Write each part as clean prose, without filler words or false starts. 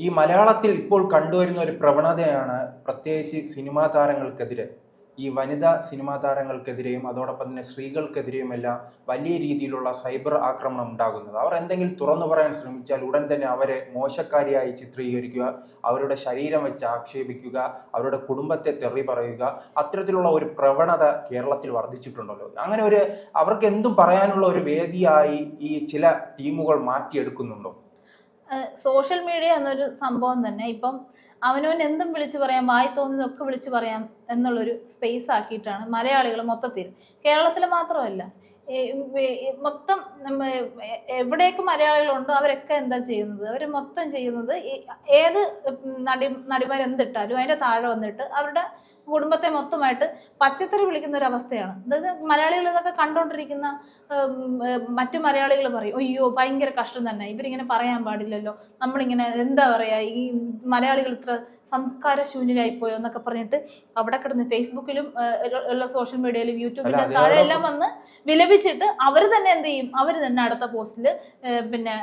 ഈ മലയാളത്തിൽ ഇപ്പോൾ കണ്ടുവരുന്ന ഒരു പ്രവണതയാണ് പ്രത്യേകിച്ച് സിനിമാ താരങ്ങൾക്കെതിരെ, ഈ വനിതാ സിനിമാ താരങ്ങൾക്കെതിരെയും അതോടൊപ്പം തന്നെ സ്ത്രീകൾക്കെതിരെയുമെല്ലാം വലിയ രീതിയിലുള്ള സൈബർ ആക്രമണം ഉണ്ടാകുന്നത്. അവർ എന്തെങ്കിലും തുറന്നു പറയാൻ ശ്രമിച്ചാൽ ഉടൻ തന്നെ അവരെ മോശക്കാരിയായി ചിത്രീകരിക്കുക, അവരുടെ ശരീരം വെച്ച് ആക്ഷേപിക്കുക, അവരുടെ കുടുംബത്തെ തെറി പറയുക, അത്തരത്തിലുള്ള ഒരു പ്രവണത കേരളത്തിൽ വർദ്ധിച്ചിട്ടുണ്ടല്ലോ. അങ്ങനെ ഒരു അവർക്ക് എന്തും പറയാനുള്ള ഒരു വേദിയായി ഈ ചില ടീമുകൾ മാറ്റിയെടുക്കുന്നുണ്ടോ? സോഷ്യൽ മീഡിയ എന്നൊരു സംഭവം തന്നെ ഇപ്പം അവനവൻ എന്തും വിളിച്ചു പറയാം, വായി തോന്നുന്നതൊക്കെ വിളിച്ചു പറയാം എന്നുള്ളൊരു സ്പേസ് ആക്കിയിട്ടാണ് മലയാളികൾ മൊത്തത്തിൽ, കേരളത്തിൽ മാത്രമല്ല മൊത്തം എവിടെയൊക്കെ മലയാളികളുണ്ടോ അവരൊക്കെ എന്താ ചെയ്യുന്നത്, അവർ മൊത്തം ചെയ്യുന്നത് ഏത് നടിമാരെന്തിട്ടാലും അതിൻ്റെ താഴെ വന്നിട്ട് അവരുടെ കുടുംബത്തെ മൊത്തമായിട്ട് പച്ചത്തറി വിളിക്കുന്ന ഒരു അവസ്ഥയാണ്. അതായത് മലയാളികൾ ഇതൊക്കെ കണ്ടുകൊണ്ടിരിക്കുന്ന മറ്റു മലയാളികൾ പറയും, അയ്യോ ഭയങ്കര കഷ്ടം തന്നെ, ഇവരിങ്ങനെ പറയാൻ പാടില്ലല്ലോ, നമ്മളിങ്ങനെ എന്താ പറയുക, ഈ മലയാളികൾ ഇത്ര സംസ്കാര ശൂന്യരായിപ്പോയോ എന്നൊക്കെ പറഞ്ഞിട്ട് അവിടെ കിടന്ന് ഫേസ്ബുക്കിലും ഉള്ള സോഷ്യൽ മീഡിയയിലും യൂട്യൂബിന്റെ താഴെ എല്ലാം വന്ന് വിലപിച്ചിട്ട് അവർ തന്നെ എന്ത് ചെയ്യും, അവർ തന്നെ അടുത്ത പോസ്റ്റില് പിന്നെ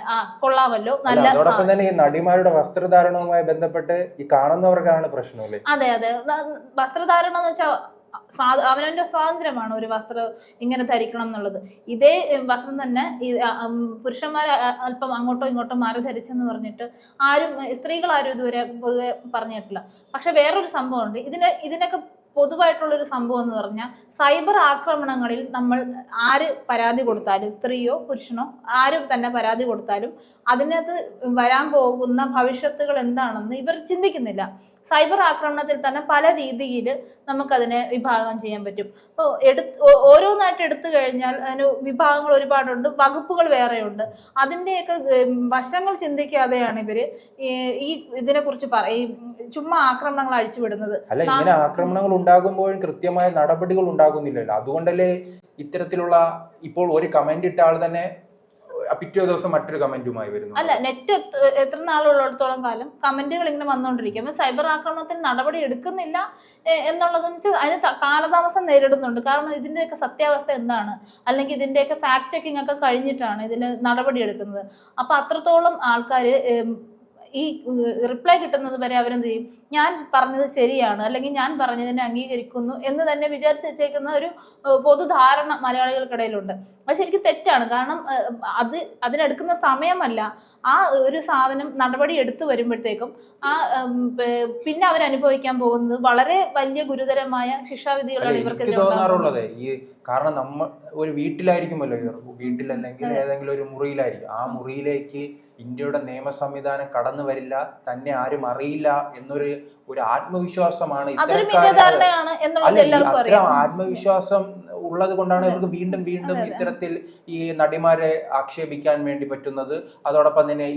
കൊള്ളാമല്ലോ നല്ല. അതോടൊപ്പം തന്നെ ഈ നടിമാരുടെ വസ്ത്രധാരണവുമായി ബന്ധപ്പെട്ട് ഈ കാണുന്നവർക്കാണ് പ്രശ്നം. അതെ അതെ, വസ്ത്രധാരണം എന്ന് വെച്ചാൽ അവനവന്റെ സ്വാതന്ത്ര്യമാണ് ഒരു വസ്ത്രം ഇങ്ങനെ ധരിക്കണം എന്നുള്ളത്. ഇതേ വസ്ത്രം തന്നെ പുരുഷന്മാർ അല്പം അങ്ങോട്ടോ ഇങ്ങോട്ടോ മാറി ധരിച്ചെന്ന് പറഞ്ഞിട്ട് സ്ത്രീകൾ ആരും ഇതുവരെ പൊതുവെ പറഞ്ഞിട്ടില്ല. പക്ഷെ വേറൊരു സംഭവമുണ്ട്, ഇതിനൊക്കെ പൊതുവായിട്ടുള്ളൊരു സംഭവം എന്ന് പറഞ്ഞാൽ സൈബർ ആക്രമണങ്ങളിൽ നമ്മൾ ആര് പരാതി കൊടുത്താലും, സ്ത്രീയോ പുരുഷനോ ആരും തന്നെ പരാതി കൊടുത്താലും അതിനകത്ത് വരാൻ പോകുന്ന ഭവിഷ്യത്തുകൾ എന്താണെന്ന് ഇവർ ചിന്തിക്കുന്നില്ല. സൈബർ ആക്രമണത്തിൽ തന്നെ പല രീതിയിൽ നമുക്കതിനെ വിഭാഗം ചെയ്യാൻ പറ്റും. അപ്പോൾ ഓരോന്നായിട്ട് എടുത്തു കഴിഞ്ഞാൽ അതിന് വിഭാഗങ്ങൾ ഒരുപാടുണ്ട്, വകുപ്പുകൾ വേറെയുണ്ട്. അതിൻ്റെയൊക്കെ വശങ്ങൾ ചിന്തിക്കാതെയാണ് ഇവർ ഈ ഇതിനെക്കുറിച്ച് ചുമ്മാ ആക്രമണങ്ങൾ അഴിച്ചുവിടുന്നത്. അല്ല, ഇങ്ങനെ ആക്രമണങ്ങൾ ഉണ്ടാകുമ്പോഴും കൃത്യമായ നടപടികൾ ഉണ്ടാകുന്നില്ലല്ലോ. അതുകൊണ്ടല്ലേ ഇത്തരത്തിലുള്ള ഇപ്പോൾ ഒരു കമന്റ് ഇട്ട ആൾ തന്നെ പിറ്റേ ദിവസം മറ്റൊരു കമന്റുമായി വരുന്നു. അല്ല, നെറ്റ് എത്ര നാളുള്ളിടത്തോളം കാലം കമന്റുകൾ ഇങ്ങനെ വന്നുകൊണ്ടിരിക്കും. സൈബർ ആക്രമണത്തിന് നടപടി എടുക്കുന്നില്ല എന്നുള്ളതെന്ന് വെച്ചാൽ അതിന് കാലതാമസം നേരിടുന്നുണ്ട്. കാരണം ഇതിന്റെയൊക്കെ സത്യാവസ്ഥ എന്താണ്, അല്ലെങ്കിൽ ഇതിന്റെയൊക്കെ ഫാക്ട് ചെക്കിംഗ് ഒക്കെ കഴിഞ്ഞിട്ടാണ് ഇതിന് നടപടി എടുക്കുന്നത്. അപ്പൊ അത്രത്തോളം ആൾക്കാർ ഈ റിപ്ലൈ കിട്ടുന്നത് വരെ അവരെന്ത് ചെയ്യും, ഞാൻ പറഞ്ഞത് ശരിയാണ് അല്ലെങ്കിൽ ഞാൻ പറഞ്ഞതിനെ അംഗീകരിക്കുന്നു എന്ന് തന്നെ വിചാരിച്ച് വെച്ചേക്കുന്ന ഒരു പൊതുധാരണ മലയാളികൾക്കിടയിലുണ്ട്. അത് ശരിക്കും തെറ്റാണ്. കാരണം അതിനെടുക്കുന്ന സമയമല്ല, ആ ഒരു സാധനം നടപടി എടുത്തു വരുമ്പോഴത്തേക്കും പിന്നെ അവരനുഭവിക്കാൻ പോകുന്നത് വളരെ വലിയ ഗുരുതരമായ ശിക്ഷാവിധികളാണ് ഇവർക്ക് തോന്നാറുള്ളത്. കാരണം നമ്മൾ ഒരു വീട്ടിലായിരിക്കുമല്ലോ, വീട്ടിലല്ലെങ്കിൽ ഏതെങ്കിലും ഒരു മുറിയിലായിരിക്കും. ആ മുറിയിലേക്ക് ഇന്ത്യയുടെ നിയമ സംവിധാനം കടന്നു വരില്ല, തന്നെ ആരും അറിയില്ല എന്നൊരു ആത്മവിശ്വാസമാണ് അത്തരം ആത്മവിശ്വാസം ഉള്ളത് കൊണ്ടാണ് ഇവർക്ക് വീണ്ടും വീണ്ടും ഇത്തരത്തിൽ ഈ നടിമാരെ ആക്ഷേപിക്കാൻ വേണ്ടി പറ്റുന്നത്. അതോടൊപ്പം തന്നെ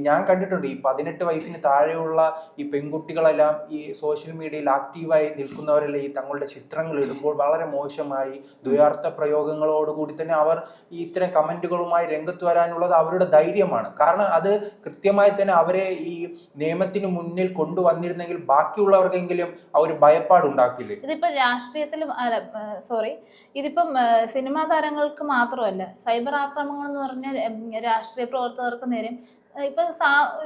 ഞാൻ കണ്ടിട്ടുണ്ട് ഈ 18 വയസ്സിന് താഴെയുള്ള ഈ പെൺകുട്ടികളെല്ലാം ഈ സോഷ്യൽ മീഡിയയിൽ ആക്റ്റീവായി നിൽക്കുന്നവരെല്ലാം ഈ തങ്ങളുടെ ചിത്രങ്ങൾ ഇടുമ്പോൾ വളരെ മോശമായി ദ്വയാർത്ഥ പ്രയോഗങ്ങളോടുകൂടി തന്നെ അവർ ഈ ഇത്തരം കമന്റുകളുമായി രംഗത്ത് വരാനുള്ളത് അവരുടെ ധൈര്യമാണ്. കാരണം അത് കൃത്യമായി തന്നെ അവരെ ഈ നിയമത്തിന് മുന്നിൽ കൊണ്ടുവന്നിരുന്നെങ്കിൽ ബാക്കിയുള്ളവർക്കെങ്കിലും ആ ഒരു ഭയപ്പാടുണ്ടാക്കില്ലേ. ഇതിപ്പോ രാഷ്ട്രീയത്തിലും ഇതിപ്പം സിനിമാ താരങ്ങൾക്ക് മാത്രമല്ല, സൈബർ ആക്രമണങ്ങൾ എന്ന് പറഞ്ഞാൽ രാഷ്ട്രീയ പ്രവർത്തകർക്ക് നേരെ ഇപ്പം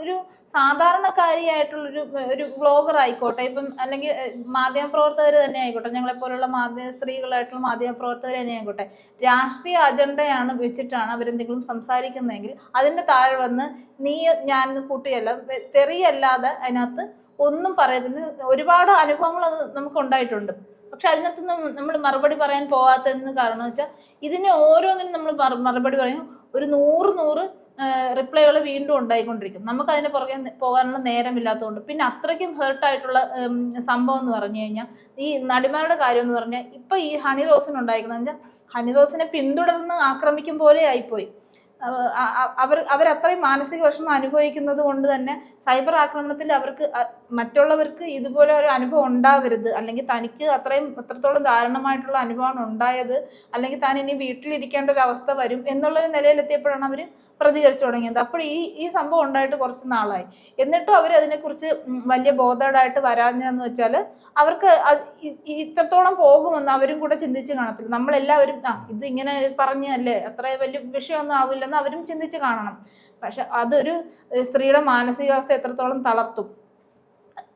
ഒരു സാധാരണക്കാരിയായിട്ടുള്ളൊരു വ്ളോഗർ ആയിക്കോട്ടെ, ഇപ്പം അല്ലെങ്കിൽ മാധ്യമപ്രവർത്തകർ തന്നെ ആയിക്കോട്ടെ, ഞങ്ങളെപ്പോലുള്ള സ്ത്രീകളായിട്ടുള്ള മാധ്യമപ്രവർത്തകർ തന്നെ ആയിക്കോട്ടെ, രാഷ്ട്രീയ അജണ്ടയാണ് വെച്ചിട്ടാണ് അവരെന്തെങ്കിലും സംസാരിക്കുന്നതെങ്കിൽ അതിൻ്റെ താഴെ വന്ന് നീ ഞാൻ കൂട്ടിയല്ല തെറിയല്ലാതെ അതിനകത്ത് ഒന്നും പറയത്തിന് ഒരുപാട് അനുഭവങ്ങൾ അത് നമുക്ക് ഉണ്ടായിട്ടുണ്ട്. പക്ഷെ അതിനകത്ത് നമ്മൾ മറുപടി പറയാൻ പോകാത്തതെന്ന് കാരണം വെച്ചാൽ ഇതിന് ഓരോന്നിനും നമ്മൾ മറുപടി പറയും, ഒരു 100 റിപ്ലൈകൾ വീണ്ടും ഉണ്ടായിക്കൊണ്ടിരിക്കും. നമുക്ക് അതിന് പുറകെ പോകാനുള്ള നേരമില്ലാത്തതുകൊണ്ട്. പിന്നെ അത്രയ്ക്കും ഹേർട്ടായിട്ടുള്ള സംഭവം എന്ന് പറഞ്ഞു കഴിഞ്ഞാൽ ഈ നടിമാരുടെ കാര്യം എന്ന് പറഞ്ഞാൽ ഇപ്പം ഈ ഹണി റോസിന് ഉണ്ടായിരിക്കുന്നത് വെച്ചാൽ ഹണി റോസിനെ പിന്തുടർന്ന് ആക്രമിക്കും പോലെ ആയിപ്പോയി. അവരത്രയും മാനസിക വിഷമം അനുഭവിക്കുന്നത് കൊണ്ട് തന്നെ സൈബർ ആക്രമണത്തിൽ മറ്റുള്ളവർക്ക് ഇതുപോലെ ഒരു അനുഭവം ഉണ്ടാവരുത്, അല്ലെങ്കിൽ തനിക്ക് എത്രത്തോളം ദാരുണമായിട്ടുള്ള അനുഭവമാണ് ഉണ്ടായത്, അല്ലെങ്കിൽ താൻ ഇനി വീട്ടിലിരിക്കേണ്ട ഒരു അവസ്ഥ വരും എന്നുള്ളൊരു നിലയിലെത്തിയപ്പോഴാണ് അവർ പ്രതികരിച്ചു തുടങ്ങിയത്. അപ്പോൾ ഈ സംഭവം ഉണ്ടായിട്ട് കുറച്ച് നാളായി, എന്നിട്ടും അവർ അതിനെക്കുറിച്ച് വലിയ ബോധേഡായിട്ട് വരാഞ്ഞെന്ന് വെച്ചാൽ അവർക്ക് ഇത്രത്തോളം പോകുമെന്ന് അവരും കൂടെ ചിന്തിച്ച് കാണത്തില്ല. നമ്മളെല്ലാവരും ഇത് ഇങ്ങനെ പറഞ്ഞല്ലേ അത്ര വലിയ വിഷയമൊന്നും ആവില്ലെന്ന് അവരും ചിന്തിച്ച് കാണണം. പക്ഷെ അതൊരു സ്ത്രീയുടെ മാനസികാവസ്ഥ എത്രത്തോളം തളർത്തും.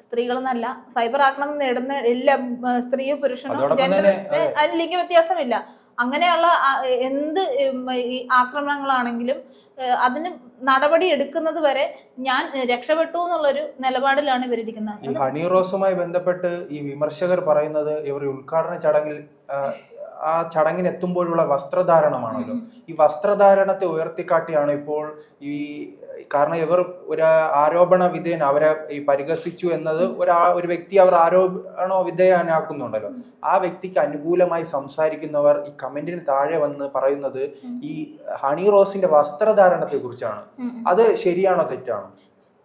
സ്ത്രീകളെന്നല്ല, സൈബർ ആക്രമണം നേടുന്ന എല്ലാ സ്ത്രീയോ പുരുഷനോ ജെൻഡർ ലിംഗ വ്യത്യാസമില്ല. അങ്ങനെയുള്ള എന്ത് ഈ ആക്രമണങ്ങളാണെങ്കിലും അതിന് നടപടി എടുക്കുന്നത് വരെ ഞാൻ രക്ഷപ്പെട്ടു എന്നുള്ളൊരു നിലപാടിലാണ് ഇവരിരിക്കുന്നത്. ഈ ഹണി റോസുമായി ബന്ധപ്പെട്ട് ഈ വിമർശകർ പറയുന്നത് ഇവർ ഉദ്ഘാടന ചടങ്ങിൽ ആ ചടങ്ങിന് എത്തുമ്പോഴുള്ള വസ്ത്രധാരണമാണല്ലോ. ഈ വസ്ത്രധാരണത്തെ ഉയർത്തിക്കാട്ടിയാണ് ഇപ്പോൾ ഈ, കാരണം ഇവർ ഒരു ആരോപണ വിധേയൻ അവരെ ഈ പരിഹസിച്ചു എന്നത് ഒരു വ്യക്തി അവർ ആരോപണ വിധേയനാക്കുന്നുണ്ടല്ലോ. ആ വ്യക്തിക്ക് അനുകൂലമായി സംസാരിക്കുന്നവർ ഈ കമന്റിന് താഴെ വന്ന് പറയുന്നത് ഈ ഹണി റോസിന്റെ വസ്ത്രധാരണത്തെ കുറിച്ചാണ്. അത് ശരിയാണോ തെറ്റാണോ?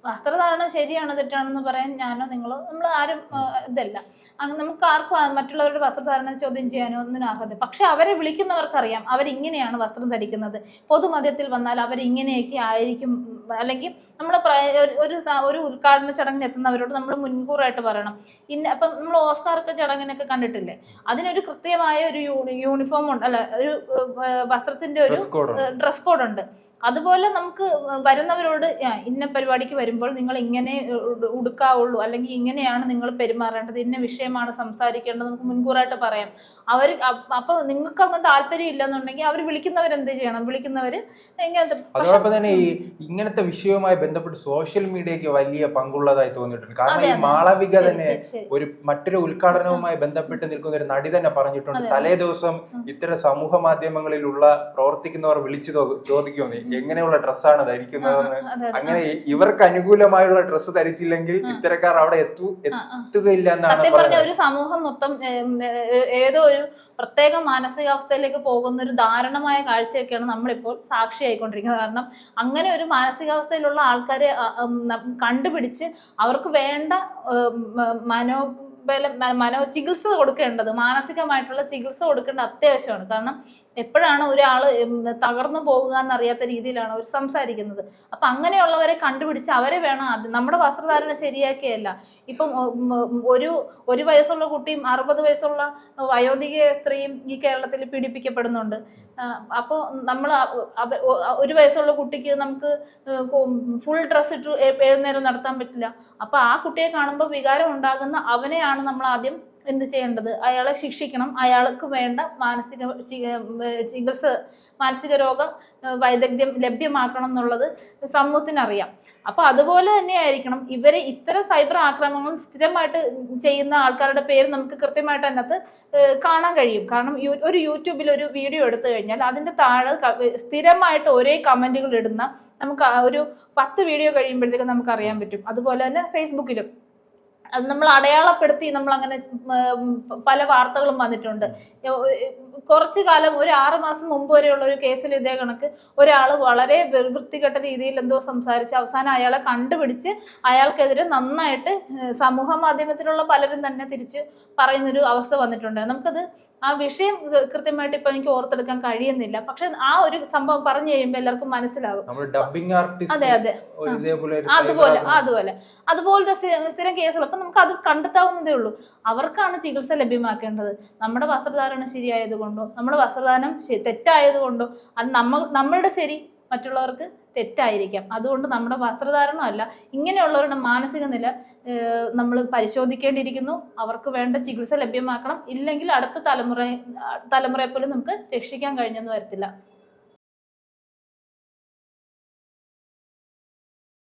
വസ്ത്രധാരണം ശരിയാണോ തെറ്റാണെന്ന് പറയാൻ ഞാനോ നിങ്ങളോ നമ്മൾ ആരും ഇതല്ല. അങ്ങനെ നമുക്ക് ആർക്കും മറ്റുള്ളവരുടെ വസ്ത്രധാരണ ചോദ്യം ചെയ്യാനോ ഒന്നിനും അർഹത. പക്ഷെ അവരെ വിളിക്കുന്നവർക്കറിയാം അവരിങ്ങനെയാണ് വസ്ത്രം ധരിക്കുന്നത്, പൊതുമധ്യത്തിൽ വന്നാൽ അവരിങ്ങനെയൊക്കെ ആയിരിക്കും. അല്ലെങ്കിൽ നമ്മൾ ഒരു ഉദ്ഘാടന ചടങ്ങിന് എത്തുന്നവരോട് നമ്മൾ മുൻകൂറായിട്ട് പറയണം. അപ്പം നമ്മൾ ഓസ്കാർക്ക് ചടങ്ങിനൊക്കെ കണ്ടിട്ടില്ലേ, അതിനൊരു കൃത്യമായ ഒരു യൂണിഫോം ഉണ്ട്, അല്ല ഒരു വസ്ത്രത്തിന്റെ ഒരു ഡ്രസ് കോഡ് ഉണ്ട്. അതുപോലെ നമുക്ക് വരുന്നവരോട് ഇന്ന പരിപാടിക്ക് വരുമ്പോൾ നിങ്ങൾ ഇങ്ങനെ ഉടുക്കാവുള്ളൂ, അല്ലെങ്കിൽ ഇങ്ങനെയാണ് നിങ്ങൾ പെരുമാറേണ്ടത്, ഇന്ന വിഷയമാണ് സംസാരിക്കേണ്ടത് നമുക്ക് മുൻകൂറായിട്ട് പറയാം. അവർ അപ്പൊ നിങ്ങൾക്ക് അങ്ങനെ താല്പര്യം ഇല്ലെന്നുണ്ടെങ്കിൽ അവർ വിളിക്കുന്നവരെന്ത് ചെയ്യണം, വിളിക്കുന്നവര് ഇങ്ങനത്തെ. അതോടൊപ്പം തന്നെ ഈ ഇങ്ങനത്തെ വിഷയവുമായി ബന്ധപ്പെട്ട് സോഷ്യൽ മീഡിയക്ക് വലിയ പങ്കുള്ളതായി തോന്നിയിട്ടുണ്ട്. കാരണം ഈ മാളവിക തന്നെ മറ്റൊരു ഉദ്ഘാടനവുമായി ബന്ധപ്പെട്ട് നിൽക്കുന്ന ഒരു നടി തന്നെ പറഞ്ഞിട്ടുണ്ട്, തലേ ദിവസം ഇത്തരം സമൂഹ മാധ്യമങ്ങളിലുള്ള പ്രവർത്തിക്കുന്നവർ വിളിച്ചു ചോദിക്കുന്നു എങ്ങനെയുള്ള ഡ്രസ്സാണ് ധരിക്കുന്നതെന്ന്. അങ്ങനെ ഇവർക്ക് അനുകൂലമായുള്ള ഡ്രസ്സ് ധരിച്ചില്ലെങ്കിൽ ഇത്തരക്കാർ അവിടെ എത്തുകയില്ല എന്നാണ് പറയുന്നത്. ഒരു സമൂഹം മൊത്തം ഏതോ ഒരു പ്രത്യേക മാനസികാവസ്ഥയിലേക്ക് പോകുന്ന ഒരു ദാരുണമായ കാഴ്ചയൊക്കെയാണ് നമ്മളിപ്പോൾ സാക്ഷിയായിക്കൊണ്ടിരിക്കുന്നത്. കാരണം അങ്ങനെ ഒരു മാനസികാവസ്ഥയിലുള്ള ആൾക്കാരെ കണ്ടുപിടിച്ച് അവർക്ക് വേണ്ട ചികിത്സ കൊടുക്കേണ്ടത്, മാനസികമായിട്ടുള്ള ചികിത്സ കൊടുക്കേണ്ട അത്യാവശ്യമാണ്. കാരണം എപ്പോഴാണ് ഒരാൾ തകർന്നു പോകുക എന്നറിയാത്ത രീതിയിലാണ് അവർ സംസാരിക്കുന്നത്. അപ്പം അങ്ങനെയുള്ളവരെ കണ്ടുപിടിച്ച് അവരെ വേണം ആദ്യം. നമ്മുടെ വസ്ത്രധാരണ ശരിയാക്കിയല്ല. ഇപ്പം ഒരു വയസ്സുള്ള കുട്ടിയും 60 വയസ്സുള്ള വയോധിക സ്ത്രീയും ഈ കേരളത്തിൽ പീഡിപ്പിക്കപ്പെടുന്നുണ്ട്. അപ്പോൾ നമ്മൾ ഒരു വയസ്സുള്ള കുട്ടിക്ക് നമുക്ക് ഫുൾ ഡ്രസ് ഇട്ട് ഏത് നേരം നടത്താൻ പറ്റില്ല. അപ്പോൾ ആ കുട്ടിയെ കാണുമ്പോൾ വികാരം ഉണ്ടാകുന്ന അവനെയാണ് നമ്മൾ ആദ്യം എന്ത് ചെയ്യേണ്ടത്, അയാളെ ശിക്ഷിക്കണം. അയാൾക്ക് വേണ്ട ചികിത്സ, മാനസിക രോഗ വൈദഗ്ധ്യം ലഭ്യമാക്കണം എന്നുള്ളത് സമൂഹത്തിനറിയാം. അപ്പൊ അതുപോലെ തന്നെ ആയിരിക്കണം ഇവരെ ഇത്തരം സൈബർ ആക്രമണങ്ങൾ സ്ഥിരമായിട്ട് ചെയ്യുന്ന ആൾക്കാരുടെ പേര് നമുക്ക് കൃത്യമായിട്ട് അതിനകത്ത് കാണാൻ കഴിയും. കാരണം ഒരു യൂട്യൂബിൽ ഒരു വീഡിയോ എടുത്തു കഴിഞ്ഞാൽ അതിന്റെ താഴെ സ്ഥിരമായിട്ട് ഒരേ കമന്റുകൾ ഇടുന്ന നമുക്ക് ഒരു 10 വീഡിയോ കഴിയുമ്പോഴത്തേക്കും നമുക്ക് അറിയാൻ പറ്റും. അതുപോലെ തന്നെ ഫേസ്ബുക്കിലും അത് നമ്മൾ അടയാളപ്പെടുത്തി നമ്മൾ അങ്ങനെ പല വാർത്തകളും വന്നിട്ടുണ്ട്. കുറച്ചു കാലം ഒരു 6 മാസം മുമ്പ് വരെയുള്ള ഒരു കേസിൽ ഇതേ കണക്ക് ഒരാൾ വളരെ വൃത്തികെട്ട രീതിയിൽ എന്തോ സംസാരിച്ച് അവസാനം അയാളെ കണ്ടുപിടിച്ച് അയാൾക്കെതിരെ നന്നായിട്ട് സമൂഹ മാധ്യമത്തിലുള്ള പലരും തന്നെ തിരിച്ച് പറയുന്നൊരു അവസ്ഥ വന്നിട്ടുണ്ട്. നമുക്കത് ആ വിഷയം കൃത്യമായിട്ട് ഇപ്പൊ എനിക്ക് ഓർത്തെടുക്കാൻ കഴിയുന്നില്ല. പക്ഷെ ആ ഒരു സംഭവം പറഞ്ഞു കഴിയുമ്പോൾ എല്ലാവർക്കും മനസ്സിലാകും. അതെ അതെ, അതുപോലത്തെ സ്ഥിരം കേസുകൾ. അപ്പൊ നമുക്ക് അത് കണ്ടെത്താവുന്നതേ ഉള്ളൂ. അവർക്കാണ് ചികിത്സ ലഭ്യമാക്കേണ്ടത്. നമ്മുടെ വസ്ത്രധാരണം ശരിയായത് കൊണ്ടോ നമ്മുടെ വസ്ത്രധാരണം തെറ്റായത് കൊണ്ടോ അത് നമ്മളുടെ ശരി മറ്റുള്ളവർക്ക് തെറ്റായിരിക്കാം. അതുകൊണ്ട് നമ്മുടെ വസ്ത്രധാരണമല്ല, ഇങ്ങനെയുള്ളവരുടെ മാനസിക നില നമ്മൾ പരിശോധിക്കേണ്ടിയിരിക്കുന്നു. അവർക്ക് വേണ്ട ചികിത്സ ലഭ്യമാക്കണം. ഇല്ലെങ്കിൽ അടുത്ത തലമുറയെ പോലും നമുക്ക് രക്ഷിക്കാൻ കഴിഞ്ഞെന്ന് വരത്തില്ല.